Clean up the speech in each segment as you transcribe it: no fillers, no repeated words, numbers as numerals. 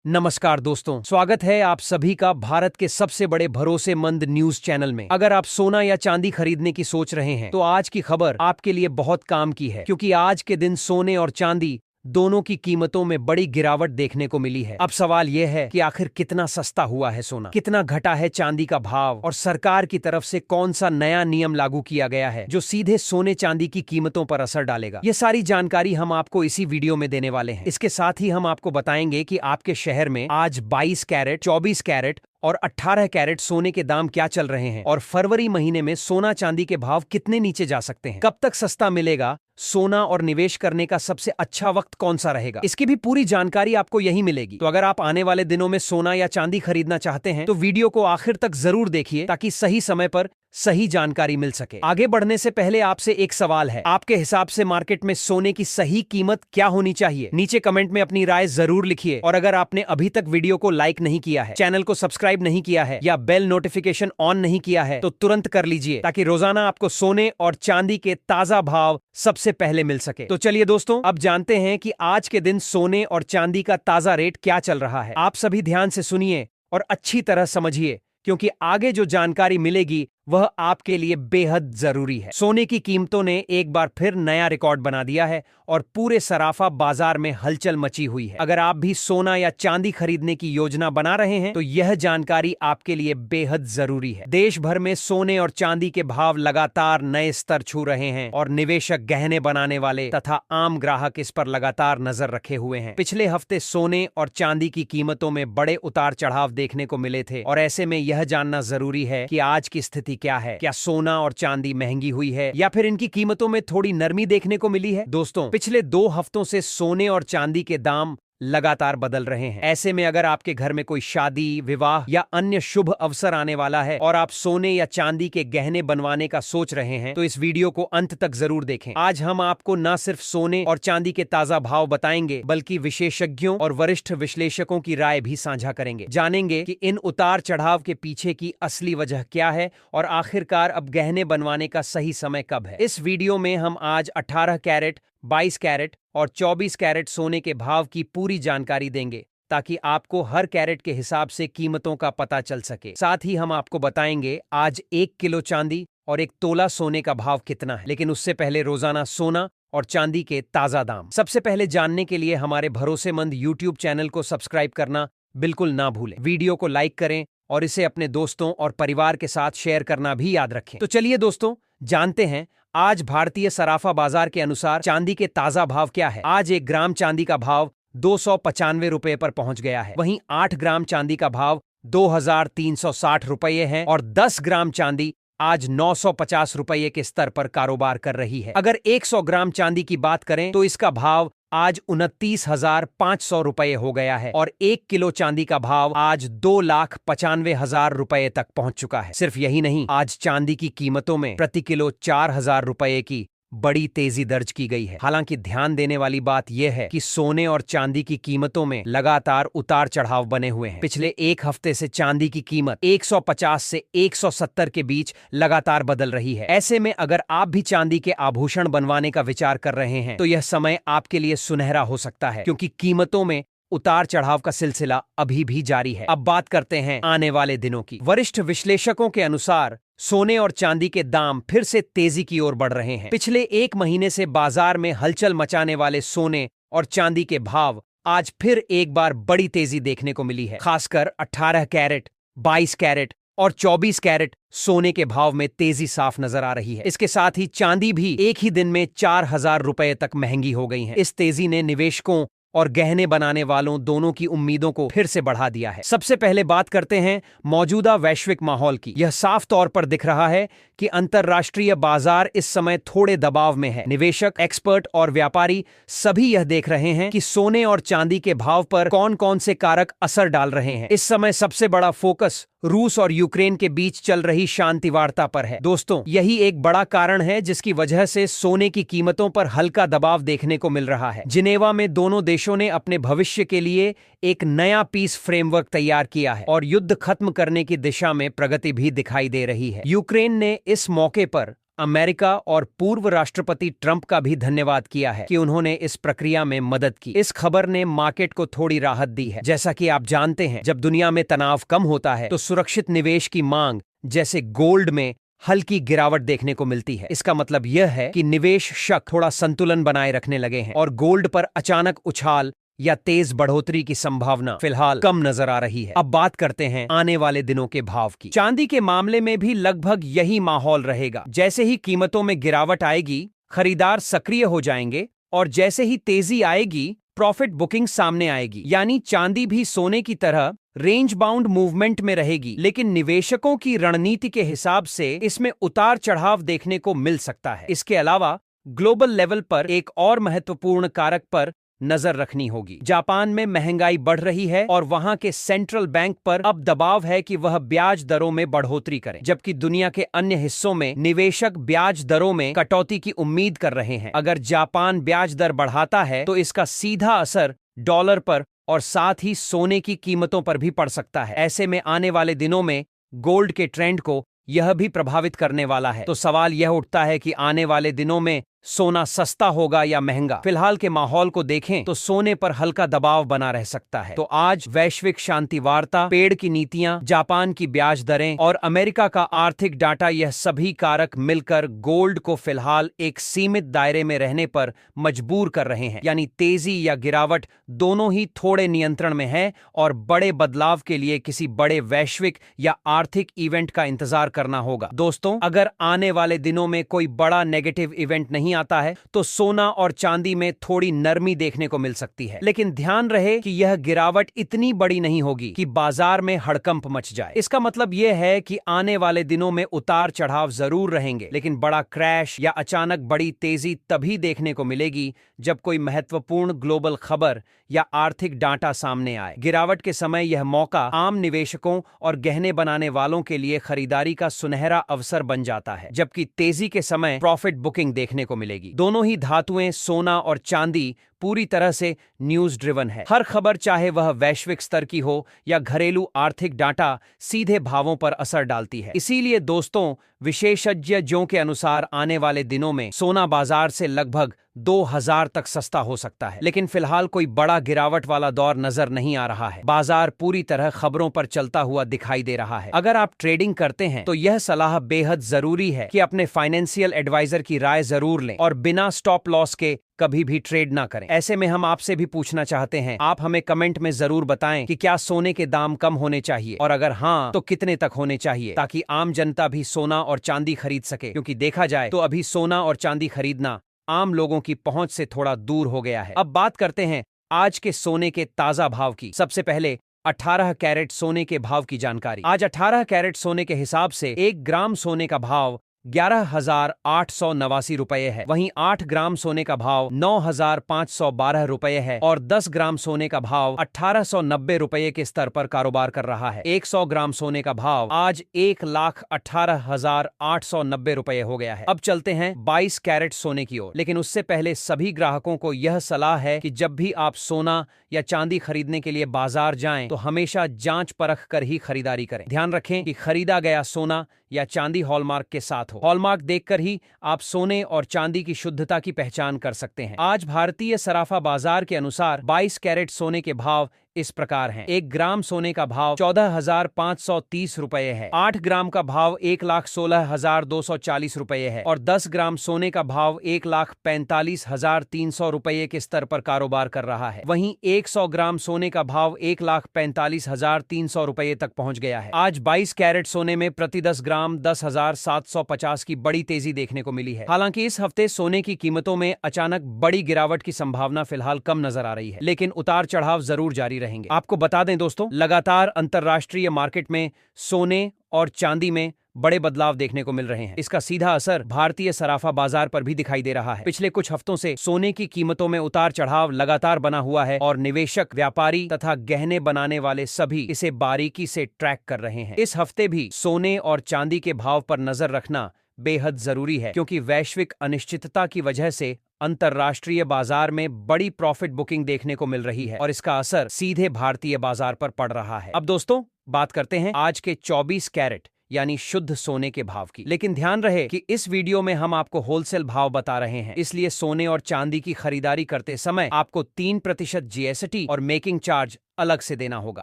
नमस्कार दोस्तों, स्वागत है आप सभी का भारत के सबसे बड़े भरोसेमंद न्यूज चैनल में। अगर आप सोना या चांदी खरीदने की सोच रहे हैं तो आज की खबर आपके लिए बहुत काम की है, क्योंकि आज के दिन सोने और चांदी दोनों की कीमतों में बड़ी गिरावट देखने को मिली है। अब सवाल यह है कि आखिर कितना सस्ता हुआ है सोना, कितना घटा है चांदी का भाव, और सरकार की तरफ से कौन सा नया नियम लागू किया गया है जो सीधे सोने चांदी की कीमतों पर असर डालेगा। ये सारी जानकारी हम आपको इसी वीडियो में देने वाले हैं। इसके साथ ही हम आपको बताएंगे कि आपके शहर में आज 22 कैरेट, 24 कैरेट और 18 कैरेट सोने के दाम क्या चल रहे हैं, और फरवरी महीने में सोना चांदी के भाव कितने नीचे जा सकते हैं, कब तक सस्ता मिलेगा सोना, और निवेश करने का सबसे अच्छा वक्त कौन सा रहेगा। इसकी भी पूरी जानकारी आपको यही मिलेगी। तो अगर आप आने वाले दिनों में सोना या चांदी खरीदना चाहते हैं तो वीडियो को आखिर तक जरूर देखिए, ताकि सही समय पर सही जानकारी मिल सके। आगे बढ़ने से पहले आपसे एक सवाल है, आपके हिसाब से मार्केट में सोने की सही कीमत क्या होनी चाहिए? नीचे कमेंट में अपनी राय जरूर लिखिए। और अगर आपने अभी तक वीडियो को लाइक नहीं किया है, चैनल को सब्सक्राइब नहीं किया है या बेल नोटिफिकेशन ऑन नहीं किया है तो तुरंत कर लीजिए, ताकि रोजाना आपको सोने और चांदी के ताजा भाव सबसे पहले मिल सके। तो चलिए दोस्तों, अब जानते हैं कि आज के दिन सोने और चांदी का ताजा रेट क्या चल रहा है। आप सभी ध्यान से सुनिए और अच्छी तरह समझिए, क्योंकि आगे जो जानकारी मिलेगी वह आपके लिए बेहद जरूरी है। सोने की कीमतों ने एक बार फिर नया रिकॉर्ड बना दिया है और पूरे सराफा बाजार में हलचल मची हुई है। अगर आप भी सोना या चांदी खरीदने की योजना बना रहे हैं तो यह जानकारी आपके लिए बेहद जरूरी है। देश भर में सोने और चांदी के भाव लगातार नए स्तर छू रहे हैं और निवेशक, गहने बनाने वाले तथा आम ग्राहक इस पर लगातार नजर रखे हुए हैं। पिछले हफ्ते सोने और चांदी की कीमतों में बड़े उतार चढ़ाव देखने को मिले थे, और ऐसे में यह जानना जरूरी है कि आज की स्थिति क्या है। क्या सोना और चांदी महंगी हुई है या फिर इनकी कीमतों में थोड़ी नरमी देखने को मिली है? दोस्तों, पिछले 2 हफ्तों से सोने और चांदी के दाम लगातार बदल रहे हैं। ऐसे में अगर आपके घर में कोई शादी, विवाह या अन्य शुभ अवसर आने वाला है और आप सोने या चांदी के गहने बनवाने का सोच रहे हैं तो इस वीडियो को अंत तक जरूर देखें। आज हम आपको न सिर्फ सोने और चांदी के ताजा भाव बताएंगे, बल्कि विशेषज्ञों और वरिष्ठ विश्लेषकों की राय भी साझा करेंगे। जानेंगे कि इन उतार चढ़ाव के पीछे की असली वजह क्या है और आखिरकार अब गहने बनवाने का सही समय कब है। इस वीडियो में हम आज 18 कैरेट, 22 कैरेट और 24 कैरेट सोने के भाव की पूरी जानकारी देंगे, ताकि आपको हर कैरेट के हिसाब से कीमतों का पता चल सके। साथ ही हम आपको बताएंगे आज 1 किलो चांदी और 1 तोला सोने का भाव कितना है। लेकिन उससे पहले रोजाना सोना और चांदी के ताजा दाम सबसे पहले जानने के लिए हमारे भरोसेमंद YouTube चैनल को सब्सक्राइब करना बिल्कुल ना भूलें। वीडियो को लाइक करें और इसे अपने दोस्तों और परिवार के साथ शेयर करना भी याद रखें। तो चलिए दोस्तों, जानते हैं आज भारतीय सराफा बाजार के अनुसार चांदी के ताजा भाव क्या है। आज 1 ग्राम चांदी का भाव 295 रुपए पर पहुंच गया है। वहीं 8 ग्राम चांदी का भाव 2360 रुपये है और 10 ग्राम चांदी आज 950 रुपये के स्तर पर कारोबार कर रही है। अगर 100 ग्राम चांदी की बात करें तो इसका भाव आज 29,500 रुपये हो गया है और 1 किलो चांदी का भाव आज 2,95,000 रुपये तक पहुंच चुका है। सिर्फ यही नहीं, आज चांदी की कीमतों में प्रति किलो 4,000 रुपये की बड़ी तेजी दर्ज की गई है। हालांकि ध्यान देने वाली बात यह है कि सोने और चांदी की कीमतों में लगातार उतार चढ़ाव बने हुए हैं। पिछले 1 हफ्ते से चांदी की कीमत 150 से 170 के बीच लगातार बदल रही है। ऐसे में अगर आप भी चांदी के आभूषण बनवाने का विचार कर रहे हैं तो यह समय आपके लिए सुनहरा हो सकता है, क्योंकि कीमतों में उतार चढ़ाव का सिलसिला अभी भी जारी है। अब बात करते हैं आने वाले दिनों की। वरिष्ठ विश्लेषकों के अनुसार सोने और चांदी के दाम फिर से तेजी की ओर बढ़ रहे हैं। पिछले 1 महीने से बाजार में हलचल मचाने वाले सोने और चांदी के भाव आज फिर एक बार बड़ी तेजी देखने को मिली है। खासकर 18 कैरेट, 22 कैरेट और 24 कैरेट सोने के भाव में तेजी साफ नजर आ रही है। इसके साथ ही चांदी भी एक ही दिन में 4,000 रुपए तक महंगी हो गई है। इस तेजी ने निवेशकों और गहने बनाने वालों दोनों की उम्मीदों को फिर से बढ़ा दिया है। सबसे पहले बात करते हैं मौजूदा वैश्विक माहौल की। यह साफ तौर पर दिख रहा है कि अंतर्राष्ट्रीय बाजार इस समय थोड़े दबाव में है। निवेशक, एक्सपर्ट और व्यापारी सभी यह देख रहे हैं कि सोने और चांदी के भाव पर कौन कौन से कारक असर डाल रहे हैं। इस समय सबसे बड़ा फोकस रूस और यूक्रेन के बीच चल रही शांति वार्ता पर है। दोस्तों, यही एक बड़ा कारण है जिसकी वजह से सोने की कीमतों पर हल्का दबाव देखने को मिल रहा है। जिनेवा में दोनों देशों ने अपने भविष्य के लिए एक नया पीस फ्रेमवर्क तैयार किया है और युद्ध खत्म करने की दिशा में प्रगति भी दिखाई दे रही है। यूक्रेन ने इस मौके पर अमेरिका और पूर्व राष्ट्रपति ट्रंप का भी धन्यवाद किया है कि उन्होंने इस प्रक्रिया में मदद की। इस खबर ने मार्केट को थोड़ी राहत दी है। जैसा कि आप जानते हैं, जब दुनिया में तनाव कम होता है तो सुरक्षित निवेश की मांग जैसे गोल्ड में हल्की गिरावट देखने को मिलती है। इसका मतलब यह है कि निवेश शक थोड़ा संतुलन बनाए रखने लगे हैं और गोल्ड पर अचानक उछाल या तेज बढ़ोतरी की संभावना फिलहाल कम नजर आ रही है। अब बात करते हैं आने वाले दिनों के भाव की। चांदी के मामले में भी लगभग यही माहौल रहेगा। जैसे ही कीमतों में गिरावट आएगी, खरीदार सक्रिय हो जाएंगे और जैसे ही तेजी आएगी, प्रॉफिट बुकिंग सामने आएगी। यानी चांदी भी सोने की तरह रेंज बाउंड मूवमेंट में रहेगी, लेकिन निवेशकों की रणनीति के हिसाब से इसमें उतार चढ़ाव देखने को मिल सकता है। इसके अलावा ग्लोबल लेवल पर एक और महत्वपूर्ण कारक पर नजर रखनी होगी। जापान में महंगाई बढ़ रही है और वहां के सेंट्रल बैंक पर अब दबाव है कि वह ब्याज दरों में बढ़ोतरी करें, जबकि दुनिया के अन्य हिस्सों में निवेशक ब्याज दरों में कटौती की उम्मीद कर रहे हैं। अगर जापान ब्याज दर बढ़ाता है तो इसका सीधा असर डॉलर पर और साथ ही सोने की कीमतों पर भी पड़ सकता है। ऐसे में आने वाले दिनों में गोल्ड के ट्रेंड को यह भी प्रभावित करने वाला है। तो सवाल यह उठता है कि आने वाले दिनों में सोना सस्ता होगा या महंगा। फिलहाल के माहौल को देखें तो सोने पर हल्का दबाव बना रह सकता है। तो आज वैश्विक शांति वार्ता, पेड़ की नीतियां, जापान की ब्याज दरें और अमेरिका का आर्थिक डाटा, यह सभी कारक मिलकर गोल्ड को फिलहाल एक सीमित दायरे में रहने पर मजबूर कर रहे हैं। यानी तेजी या गिरावट दोनों ही थोड़े नियंत्रण में है और बड़े बदलाव के लिए किसी बड़े वैश्विक या आर्थिक इवेंट का इंतजार करना होगा। दोस्तों, अगर आने वाले दिनों में कोई बड़ा नेगेटिव इवेंट नहीं आता है तो सोना और चांदी में थोड़ी नरमी देखने को मिल सकती है, लेकिन ध्यान रहे कि यह गिरावट इतनी बड़ी नहीं होगी कि बाजार में हड़कंप मच जाए। इसका मतलब यह है कि आने वाले दिनों में उतार चढ़ाव जरूर रहेंगे, लेकिन बड़ा क्रैश या अचानक बड़ी तेजी तभी देखने को मिलेगी जब कोई महत्वपूर्ण ग्लोबल खबर या आर्थिक डाटा सामने आए। गिरावट के समय यह मौका आम निवेशकों और गहने बनाने वालों के लिए खरीदारी का सुनहरा अवसर बन जाता है, जबकि तेजी के समय प्रॉफिट बुकिंग देखने को मिलेगी। दोनों ही धातुएं, सोना और चांदी, पूरी तरह से न्यूज ड्रिवन है। हर खबर, चाहे वह वैश्विक स्तर की हो या घरेलू आर्थिक डाटा, सीधे भावों पर असर डालती है। इसीलिए दोस्तों, विशेषज्ञों के अनुसार आने वाले दिनों में सोना बाजार से लगभग 2000 तक सस्ता हो सकता है, लेकिन फिलहाल कोई बड़ा गिरावट वाला दौर नजर नहीं आ रहा है। बाजार पूरी तरह खबरों पर चलता हुआ दिखाई दे रहा है। अगर आप ट्रेडिंग करते हैं तो यह सलाह बेहद जरूरी है कि अपने फाइनेंशियल एडवाइजर की राय जरूर लें और बिना स्टॉप लॉस के कभी भी ट्रेड ना करें। ऐसे में हम आपसे भी पूछना चाहते हैं, आप हमें कमेंट में जरूर बताएं कि क्या सोने के दाम कम होने चाहिए, और अगर हाँ तो कितने तक होने चाहिए, ताकि आम जनता भी सोना और चांदी खरीद सके। क्योंकि देखा जाए तो अभी सोना और चांदी खरीदना आम लोगों की पहुंच से थोड़ा दूर हो गया है। अब बात करते हैं आज के सोने के ताजा भाव की। सबसे पहले 18 कैरेट सोने के भाव की जानकारी। आज 18 कैरेट सोने के हिसाब से 1 ग्राम सोने का भाव 11,889 रुपए है। वहीं 8 ग्राम सोने का भाव 9,512 रुपए है और 10 ग्राम सोने का भाव 1890 रुपए के स्तर पर कारोबार कर रहा है। 100 ग्राम सोने का भाव आज 1,18,890 रुपए हो गया है। अब चलते हैं 22 कैरेट सोने की ओर, लेकिन उससे पहले सभी ग्राहकों को यह सलाह है कि जब भी आप सोना या चांदी खरीदने के लिए बाजार जाएं तो हमेशा जांच परख कर ही खरीदारी करें। ध्यान रखें कि खरीदा गया सोना या चांदी हॉलमार्क के साथ हो। हॉलमार्क देखकर ही आप सोने और चांदी की शुद्धता की पहचान कर सकते हैं। आज भारतीय सराफा बाजार के अनुसार 22 कैरेट सोने के भाव इस प्रकार हैं। 1 ग्राम सोने का भाव 14,530 रुपए है। 8 ग्राम का भाव 1,16,240 रुपए है और 10 ग्राम सोने का भाव 1,45,300 रुपए के स्तर पर कारोबार कर रहा है। वहीं 100 ग्राम सोने का भाव 1,45,300 रुपए तक पहुंच गया है। आज 22 कैरेट सोने में प्रति 10 ग्राम 10,750 की बड़ी तेजी देखने को मिली है। हालांकि इस हफ्ते सोने की कीमतों में अचानक बड़ी गिरावट की संभावना फिलहाल कम नजर आ रही है, लेकिन उतार चढ़ाव जरूर जारी रहेंगे। आपको बता दें दोस्तों, लगातार अंतरराष्ट्रीय मार्केट में सोने और चांदी में बड़े बदलाव देखने को मिल रहे हैं। इसका सीधा असर भारतीय सराफा बाजार पर भी दिखाई दे रहा है। पिछले कुछ हफ्तों से सोने की कीमतों में उतार चढ़ाव लगातार बना हुआ है और निवेशक, व्यापारी तथा गहने बनाने वाले सभी इसे बारीकी से ट्रैक कर रहे हैं। इस हफ्ते भी सोने और चांदी के भाव पर नजर रखना बेहद जरूरी है, क्योंकि वैश्विक अनिश्चितता की वजह से अंतरराष्ट्रीय बाजार में बड़ी प्रॉफिट बुकिंग देखने को मिल रही है और इसका असर सीधे भारतीय बाजार पर पड़ रहा है। अब दोस्तों, बात करते हैं आज के 24 कैरेट यानी शुद्ध सोने के भाव की। लेकिन ध्यान रहे कि इस वीडियो में हम आपको होलसेल भाव बता रहे हैं, इसलिए सोने और चांदी की खरीदारी करते समय आपको 3% जीएसटी और मेकिंग चार्ज अलग से देना होगा।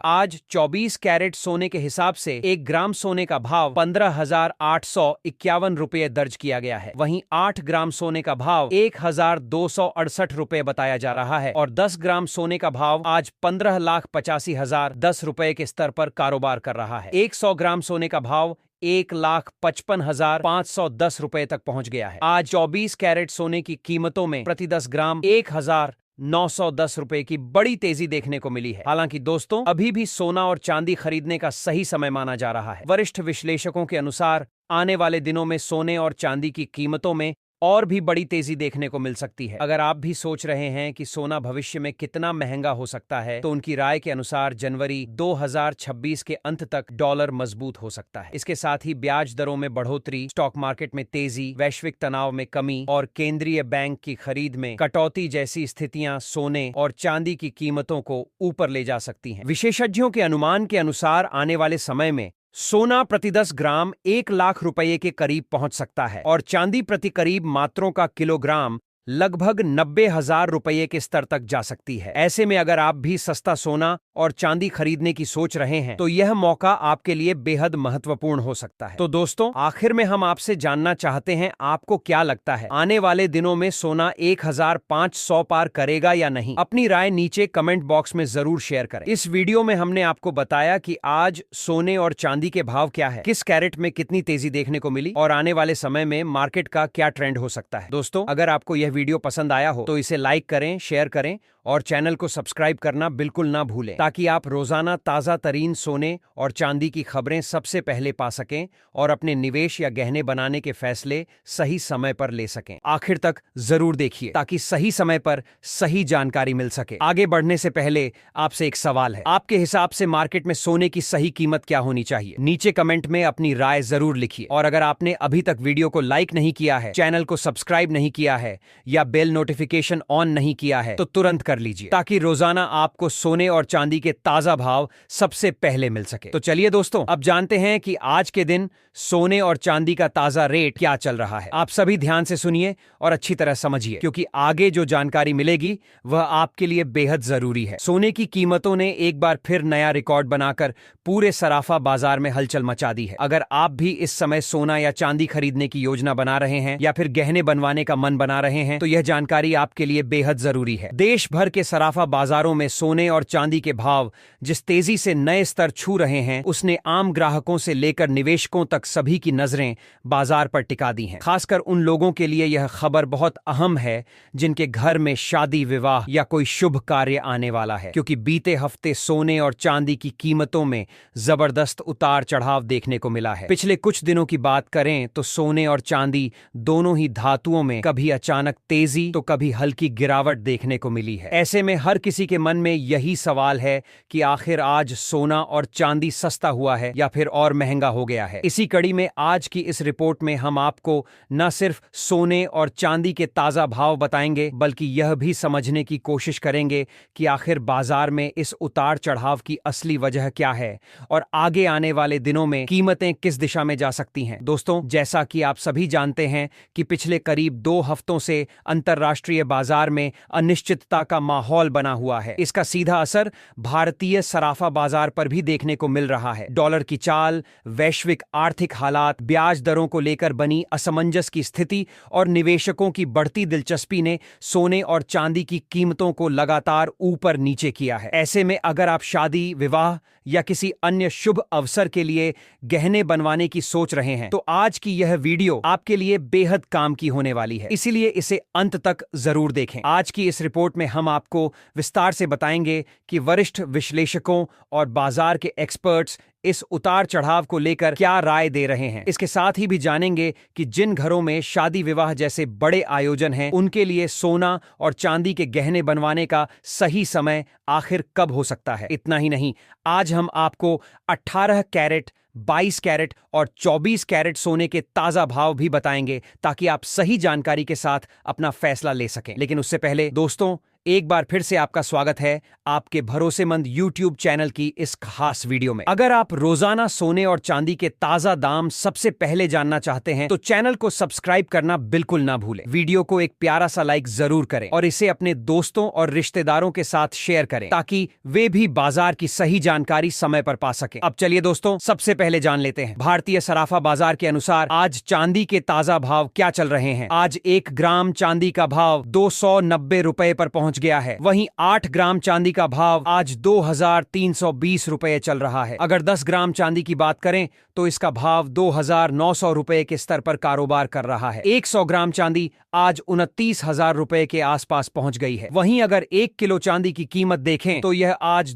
आज 24 कैरेट सोने के हिसाब से 1 ग्राम सोने का भाव 15,851 रुपये दर्ज किया गया है। वहीं 8 ग्राम सोने का भाव 1,268 रुपये बताया जा रहा है और 10 ग्राम सोने का भाव आज 15,85,010 रुपये के स्तर पर कारोबार कर रहा है। 100 ग्राम सोने का भाव 1,55,510 रुपए तक पहुंच गया है। आज 24 कैरेट सोने की कीमतों में प्रति 10 ग्राम 1,910 रुपए की बड़ी तेजी देखने को मिली है। हालांकि दोस्तों, अभी भी सोना और चांदी खरीदने का सही समय माना जा रहा है। वरिष्ठ विश्लेषकों के अनुसार आने वाले दिनों में सोने और चांदी की कीमतों में और भी बड़ी तेजी देखने को मिल सकती है। अगर आप भी सोच रहे हैं कि सोना भविष्य में कितना महंगा हो सकता है, तो उनकी राय के अनुसार जनवरी 2026 के अंत तक डॉलर मजबूत हो सकता है। इसके साथ ही ब्याज दरों में बढ़ोतरी, स्टॉक मार्केट में तेजी, वैश्विक तनाव में कमी और केंद्रीय बैंक की खरीद में कटौती जैसी स्थितियां सोने और चांदी की कीमतों को ऊपर ले जा सकती हैं। विशेषज्ञों के अनुमान के अनुसार आने वाले समय में सोना प्रति 10 ग्राम 1,00,000 रुपये के करीब पहुंच सकता है और चांदी प्रति करीब मात्रों का किलोग्राम लगभग 90,000 रुपये के स्तर तक जा सकती है। ऐसे में अगर आप भी सस्ता सोना और चांदी खरीदने की सोच रहे हैं, तो यह मौका आपके लिए बेहद महत्वपूर्ण हो सकता है। तो दोस्तों, आखिर में हम आपसे जानना चाहते हैं, आपको क्या लगता है, आने वाले दिनों में सोना 1,500 पार करेगा या नहीं? अपनी राय नीचे कमेंट बॉक्स में जरूर शेयर करें। इस वीडियो में हमने आपको बताया कि आज सोने और चांदी के भाव क्या है, किस कैरेट में कितनी तेजी देखने को मिली और आने वाले समय में मार्केट का क्या ट्रेंड हो सकता है। दोस्तों, अगर आपको यह वीडियो पसंद आया हो तो इसे लाइक करें, शेयर करें और चैनल को सब्सक्राइब करना बिल्कुल ना भूलें, ताकि आप रोजाना ताजा तरीन सोने और चांदी की खबरें सबसे पहले पा सकें और अपने निवेश या गहने बनाने के फैसले सही समय पर ले सकें। आखिर तक जरूर देखिए ताकि सही समय पर सही जानकारी मिल सके। आगे बढ़ने से पहले आपसे एक सवाल है, आपके हिसाब से मार्केट में सोने की सही कीमत क्या होनी चाहिए? नीचे कमेंट में अपनी राय जरूर लिखिए और अगर आपने अभी तक वीडियो को लाइक नहीं किया है, चैनल को सब्सक्राइब नहीं किया है या बेल नोटिफिकेशन ऑन नहीं किया है, तो तुरंत कर लीजिए ताकि रोजाना आपको सोने और चांदी के ताजा भाव सबसे पहले मिल सके। तो चलिए दोस्तों, अब जानते हैं कि आज के दिन सोने और चांदी का ताजा रेट क्या चल रहा है। आप सभी ध्यान से सुनिए और अच्छी तरह समझिए, क्योंकि आगे जो जानकारी मिलेगी वह आपके लिए बेहद जरूरी है। सोने की कीमतों ने एक बार फिर नया रिकॉर्ड बनाकर पूरे सराफा बाजार में हलचल मचा दी है। अगर आप भी इस समय सोना या चांदी खरीदने की योजना बना रहे हैं या फिर गहने बनवाने का मन बना रहे हैं, तो यह जानकारी आपके लिए बेहद जरूरी है। देश भर के सराफा बाजारों में सोने और चांदी के भाव जिस तेजी से नए स्तर छू रहे हैं, उसने आम ग्राहकों से लेकर निवेशकों तक सभी की नजरें बाजार पर टिका दी हैं। खासकर उन लोगों के लिए यह खबर बहुत अहम है जिनके घर में शादी, विवाह या कोई शुभ कार्य आने वाला है, क्योंकि बीते हफ्ते सोने और चांदी की कीमतों में जबरदस्त उतार चढ़ाव देखने को मिला है। पिछले कुछ दिनों की बात करें तो सोने और चांदी दोनों ही धातुओं में कभी अचानक तेजी तो कभी हल्की गिरावट देखने को मिली है। ऐसे में हर किसी के मन में यही सवाल है कि आखिर आज सोना और चांदी सस्ता हुआ है या फिर और महंगा हो गया है। इसी कड़ी में आज की इस रिपोर्ट में हम आपको न सिर्फ सोने और चांदी के ताजा भाव बताएंगे, बल्कि यह भी समझने की कोशिश करेंगे कि आखिर बाजार में इस उतार चढ़ाव की असली वजह क्या है और आगे आने वाले दिनों में कीमतें किस दिशा में जा सकती हैं। दोस्तों, जैसा कि आप सभी जानते हैं कि पिछले करीब 2 हफ्तों से अंतर्राष्ट्रीय बाजार में अनिश्चितता का माहौल बना हुआ है। इसका सीधा असर भारतीय सराफा बाजार पर भी देखने को मिल रहा है। डॉलर की चाल, वैश्विक आर्थिक हालात, ब्याज दरों को लेकर बनी असमंजस की स्थिति और निवेशकों की बढ़ती दिलचस्पी ने सोने और चांदी की कीमतों को लगातार ऊपर नीचे किया है। ऐसे में अगर आप शादी, विवाह या किसी अन्य शुभ अवसर के लिए गहने बनवाने की सोच रहे हैं, तो आज की यह वीडियो आपके लिए बेहद काम की होने वाली है। इसीलिए इसे अंत तक जरूर देखें। आज की इस रिपोर्ट में हम आपको विस्तार से बताएंगे कि वरिष्ठ विश्लेषकों और बाजार के एक्सपर्ट्स इस उतार चढ़ाव को लेकर क्या राय दे रहे हैं। इसके साथ ही भी जानेंगे कि जिन घरों में शादी, विवाह जैसे बड़े आयोजन हैं, उनके लिए सोना और चांदी के गहने बनवाने का सही समय आखिर कब हो सकता है। इतना ही नहीं, आज हम आपको 18 कैरेट, 22 कैरेट और 24 कैरेट सोने के ताजा भाव भी बताएंगे, ताकि आप सही जानकारी के साथ अपना फैसला ले सकें। लेकिन उससे पहले दोस्तों, एक बार फिर से आपका स्वागत है आपके भरोसेमंद YouTube चैनल की इस खास वीडियो में। अगर आप रोजाना सोने और चांदी के ताजा दाम सबसे पहले जानना चाहते हैं तो चैनल को सब्सक्राइब करना बिल्कुल ना भूलें। वीडियो को एक प्यारा सा लाइक जरूर करें और इसे अपने दोस्तों और रिश्तेदारों के साथ शेयर करें ताकि वे भी बाजार की सही जानकारी समय पर पा सकें। अब चलिए दोस्तों, सबसे पहले जान लेते हैं भारतीय सराफा बाजार के अनुसार आज चांदी के ताजा भाव क्या चल रहे हैं। आज 1 ग्राम चांदी का भाव 290 रुपए पर पहुंच गया है। वहीं 8 ग्राम चांदी का भाव आज 2320 रुपए चल रहा है। अगर 10 ग्राम चांदी की बात करें तो इसका भाव 2900 रुपए के स्तर पर कारोबार कर रहा है। 100 ग्राम चांदी आज 29,000 रुपए के आसपास पहुंच गई है। वहीं अगर 1 किलो चांदी की कीमत देखें तो यह आज